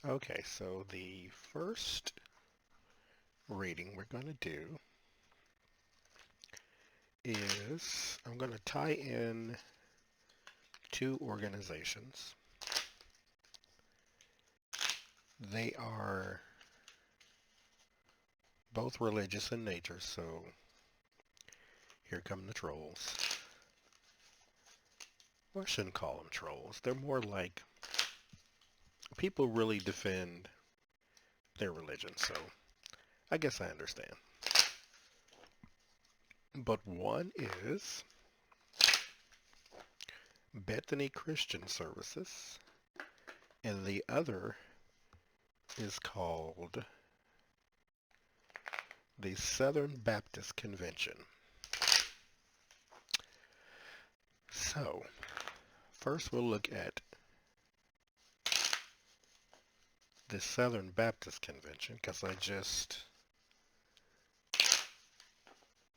Okay, so the first reading we're going to do is I'm going to tie in two organizations. They are both religious in nature, so here come the trolls. Well, I shouldn't call them trolls. They're more like people really defend their religion, so I guess I understand. But one is Bethany Christian Services, and the other is called the Southern Baptist Convention. So, first we'll look at the Southern Baptist Convention because I just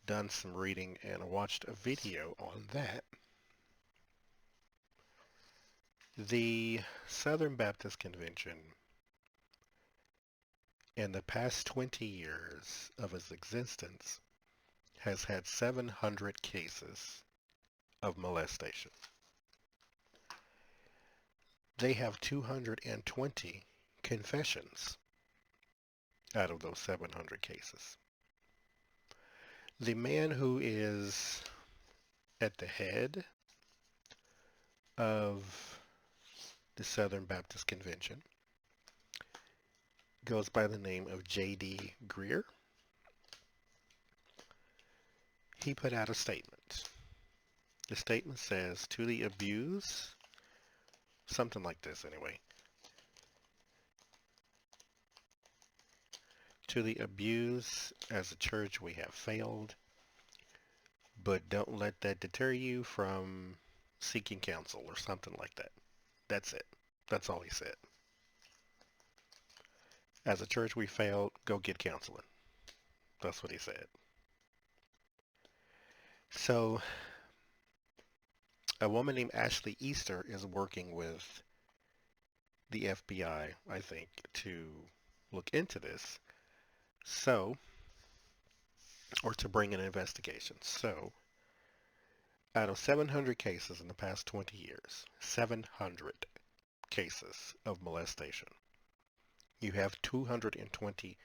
done some reading and watched a video on that. The Southern Baptist Convention in the past 20 years of its existence has had 700 cases of molestation. They have 220 confessions out of those 700 cases. The man who is at the head of the Southern Baptist Convention goes by the name of J.D. Greer. He put out a statement. The statement says, to the abused, something like this anyway. To the abused, as a church we have failed, but don't let that deter you from seeking counsel or something like that. That's it. That's all he said. As a church we failed, go get counseling. That's what he said. So a woman named Ashley Easter is working with the FBI, I think, to look into this. So, or to bring an investigation. So, out of 700 cases in the past 20 years, 700 cases of molestation, you have 220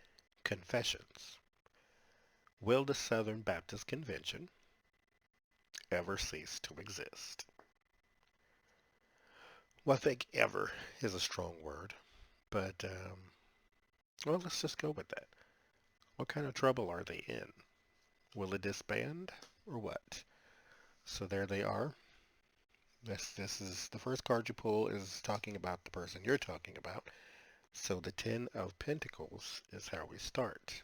confessions. Will the Southern Baptist Convention ever cease to exist? Well, I think ever is a strong word, but, well, let's just go with that. What kind of trouble are they in? Will it disband or what? So there they are. This is the first card you pull is talking about the person you're talking about. So the Ten of Pentacles is how we start.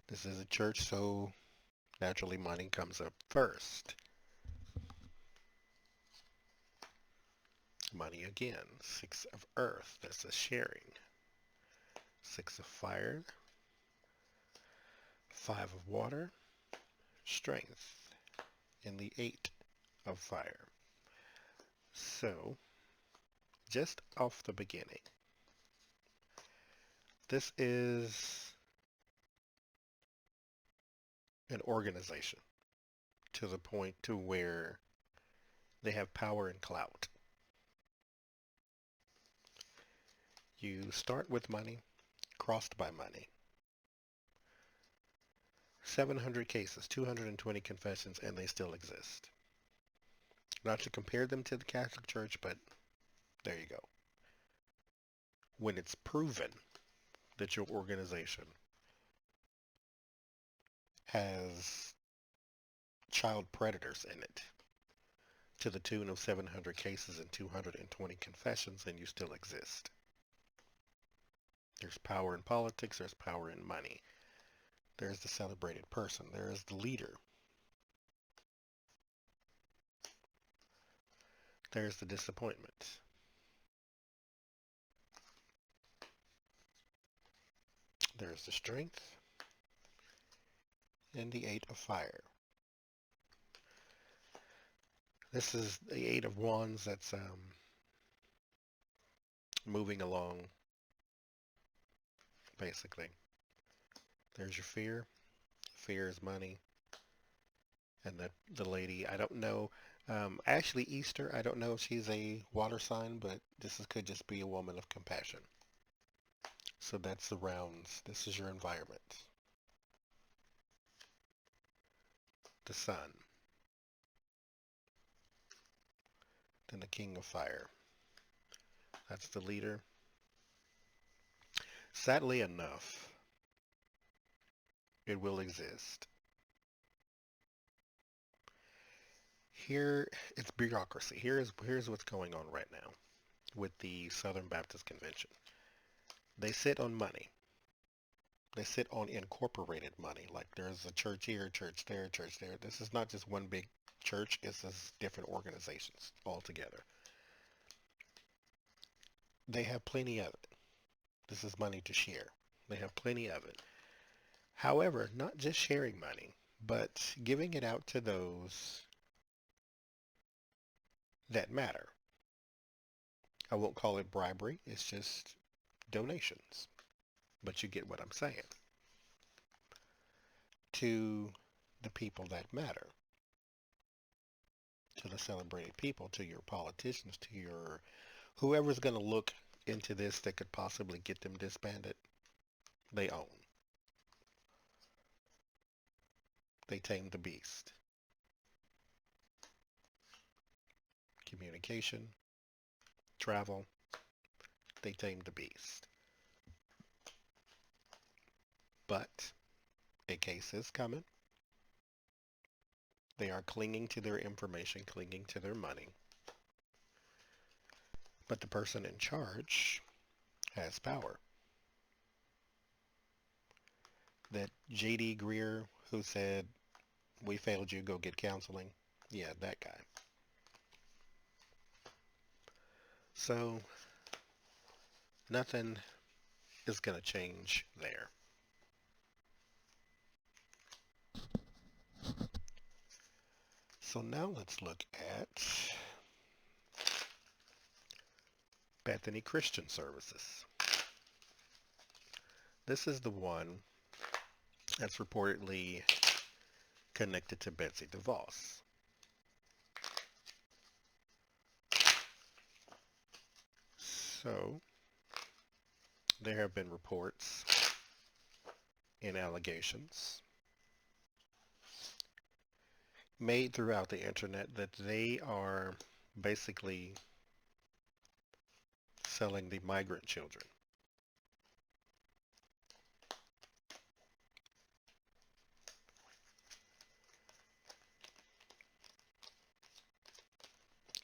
This is a church, so naturally money comes up first. Money again. Six of Earth, that's a sharing. Six of Fire. Five of Water. Strength. And the Eight of Fire. So, just off the beginning, this is an organization to the point to where they have power and clout. You start with money, crossed by money. 700 cases, 220 confessions, and they still exist. Not to compare them to the Catholic Church, but there you go. When it's proven that your organization has child predators in it to the tune of 700 cases and 220 confessions, and you still exist. There's power in politics, there's power in money. There's the celebrated person, there is the leader. There's the disappointment. There's the strength and the Eight of Fire. This is the Eight of Wands that's moving along basically. There's your fear. Fear is money. And the lady, I don't know. Actually, Easter, I don't know if she's a water sign, but could just be a woman of compassion. So that's the rounds. This is your environment. The sun. Then the king of fire. That's the leader. Sadly enough, it will exist. Here, it's bureaucracy. Here's what's going on right now with the Southern Baptist Convention. They sit on money. They sit on incorporated money. Like there's a church here, church there, church there. This is not just one big church. This is different organizations all together. They have plenty of it. This is money to share. They have plenty of it. However, not just sharing money, but giving it out to those that matter. I won't call it bribery. It's just donations. But you get what I'm saying. To the people that matter. To the celebrated people, to your politicians, to your whoever's going to look into this that could possibly get them disbanded, they own. They tame the beast. Communication, travel, they tame the beast. But a case is coming. They are clinging to their information, clinging to their money. But the person in charge has power. That J.D. Greer who said, "We failed you, go get counseling." Yeah, that guy. So nothing is going to change there. So now let's look at Bethany Christian Services. This is the one that's reportedly connected to Betsy DeVos. So there have been reports and allegations made throughout the internet that they are basically selling the migrant children.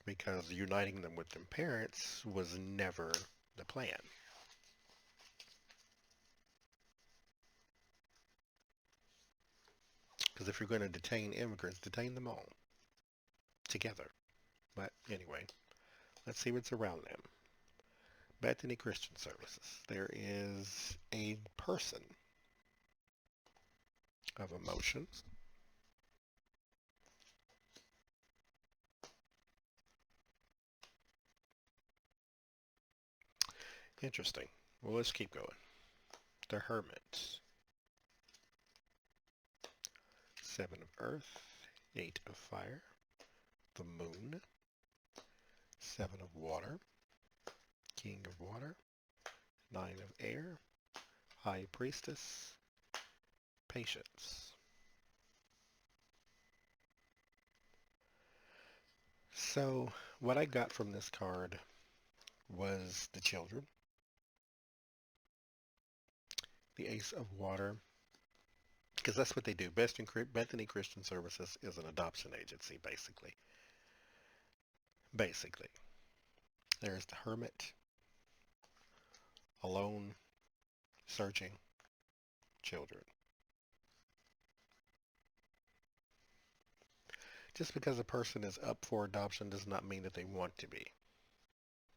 Because uniting them with their parents was never the plan. Because if you're going to detain immigrants, detain them all together. But anyway, let's see what's around them. Bethany Christian Services. There is a person of emotion. Interesting. Well, let's keep going. The Hermit. Seven of Earth. Eight of Fire. The Moon. Seven of Water. King of Water. Nine of Air. High Priestess. Patience. So what I got from this card was the children. The Ace of Water. Because that's what they do. Bethany Christian Services is an adoption agency, basically. Basically. There's the Hermit. Alone. Searching. Children. Just because a person is up for adoption does not mean that they want to be.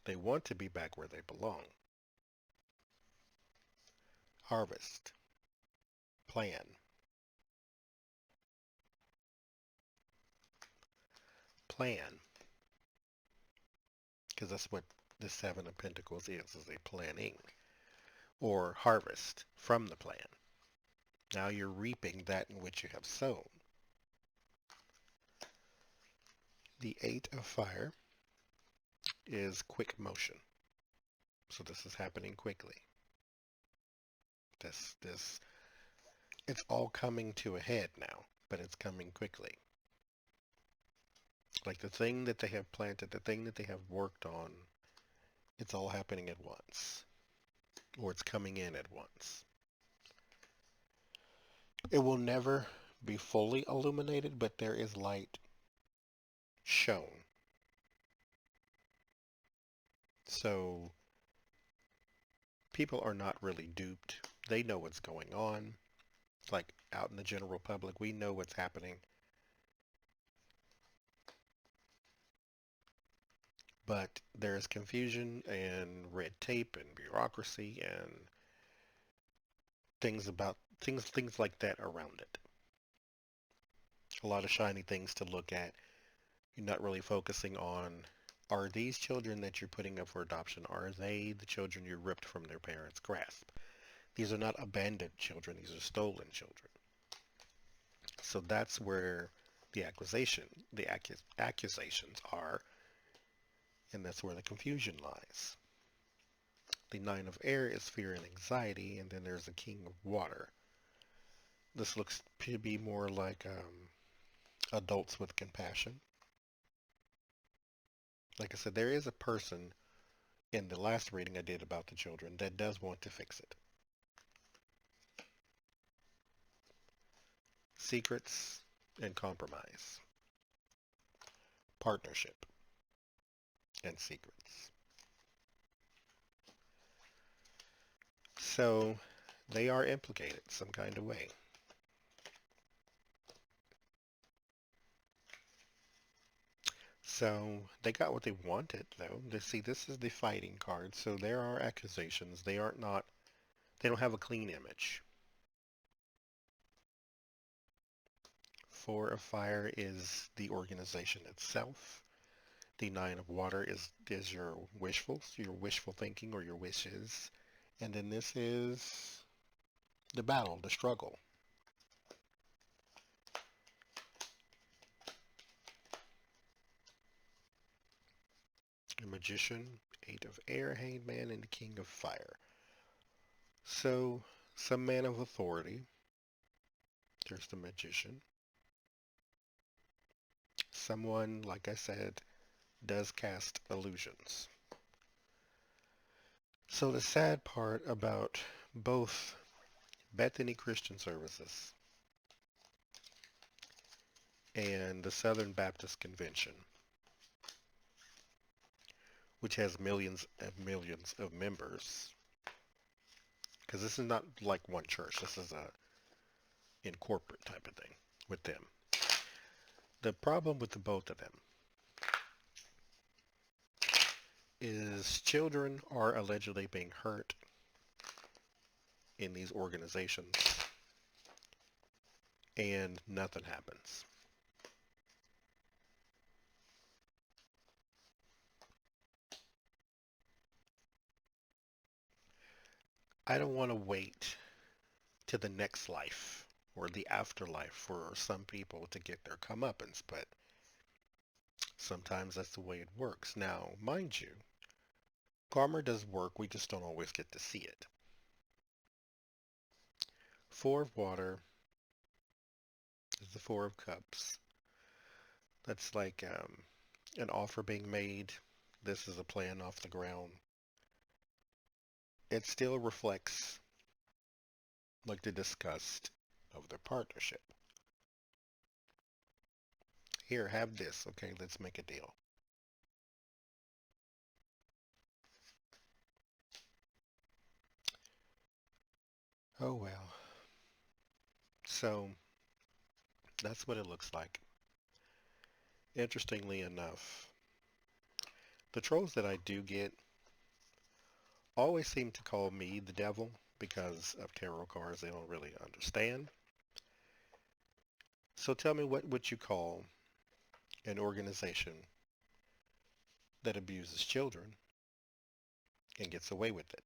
They want to be back where they belong. Harvest. Plan. Plan. Because that's what the Seven of Pentacles is a planning. or harvest from the plan. Now you're reaping that in which you have sown. The eight of fire is quick motion. So this is happening quickly. This it's all coming to a head now, but it's coming quickly. Like the thing that they have planted, the thing that they have worked on, it's all happening at once. Or it's coming in at once. It will never be fully illuminated, but there is light shown. So people are not really duped. They know what's going on. Like out in the general public, we know what's happening. But there is confusion and red tape and bureaucracy and things like that around it. A lot of shiny things to look at. You're not really focusing on, are these children that you're putting up for adoption, are they the children you ripped from their parents' grasp? These are not abandoned children, these are stolen children. So that's where the accusations are, and that's where the confusion lies. The nine of air is fear and anxiety, and then there's the king of water. This looks to be more like adults with compassion. Like I said, there is a person in the last reading I did about the children that does want to fix it. Secrets and compromise. Partnership and secrets. So they are implicated some kind of way. So they got what they wanted, though. See, this is the fighting card. So there are accusations. They don't have a clean image. Four of fire is the organization itself. The nine of water is your wishful thinking or your wishes. And then this is the battle, the struggle. The magician, eight of air, hanged man, and the king of fire. So some man of authority. There's the magician. Someone, like I said, does cast illusions. So the sad part about both Bethany Christian Services and the Southern Baptist Convention, which has millions and millions of members, because this is not like one church. This is a in corporate type of thing with them. The problem with the both of them is children are allegedly being hurt in these organizations and nothing happens. I don't want to wait to the next life or the afterlife for some people to get their comeuppance, but sometimes that's the way it works. Now, mind you, karma does work, we just don't always get to see it. Four of water is the four of cups. That's like an offer being made. This is a plan off the ground. It still reflects like the disgust of their partnership. Here, have this. Okay, let's make a deal. Oh well. So that's what it looks like. Interestingly enough, the trolls that I do get always seem to call me the devil because of tarot cards they don't really understand. So tell me, what would you call an organization that abuses children and gets away with it?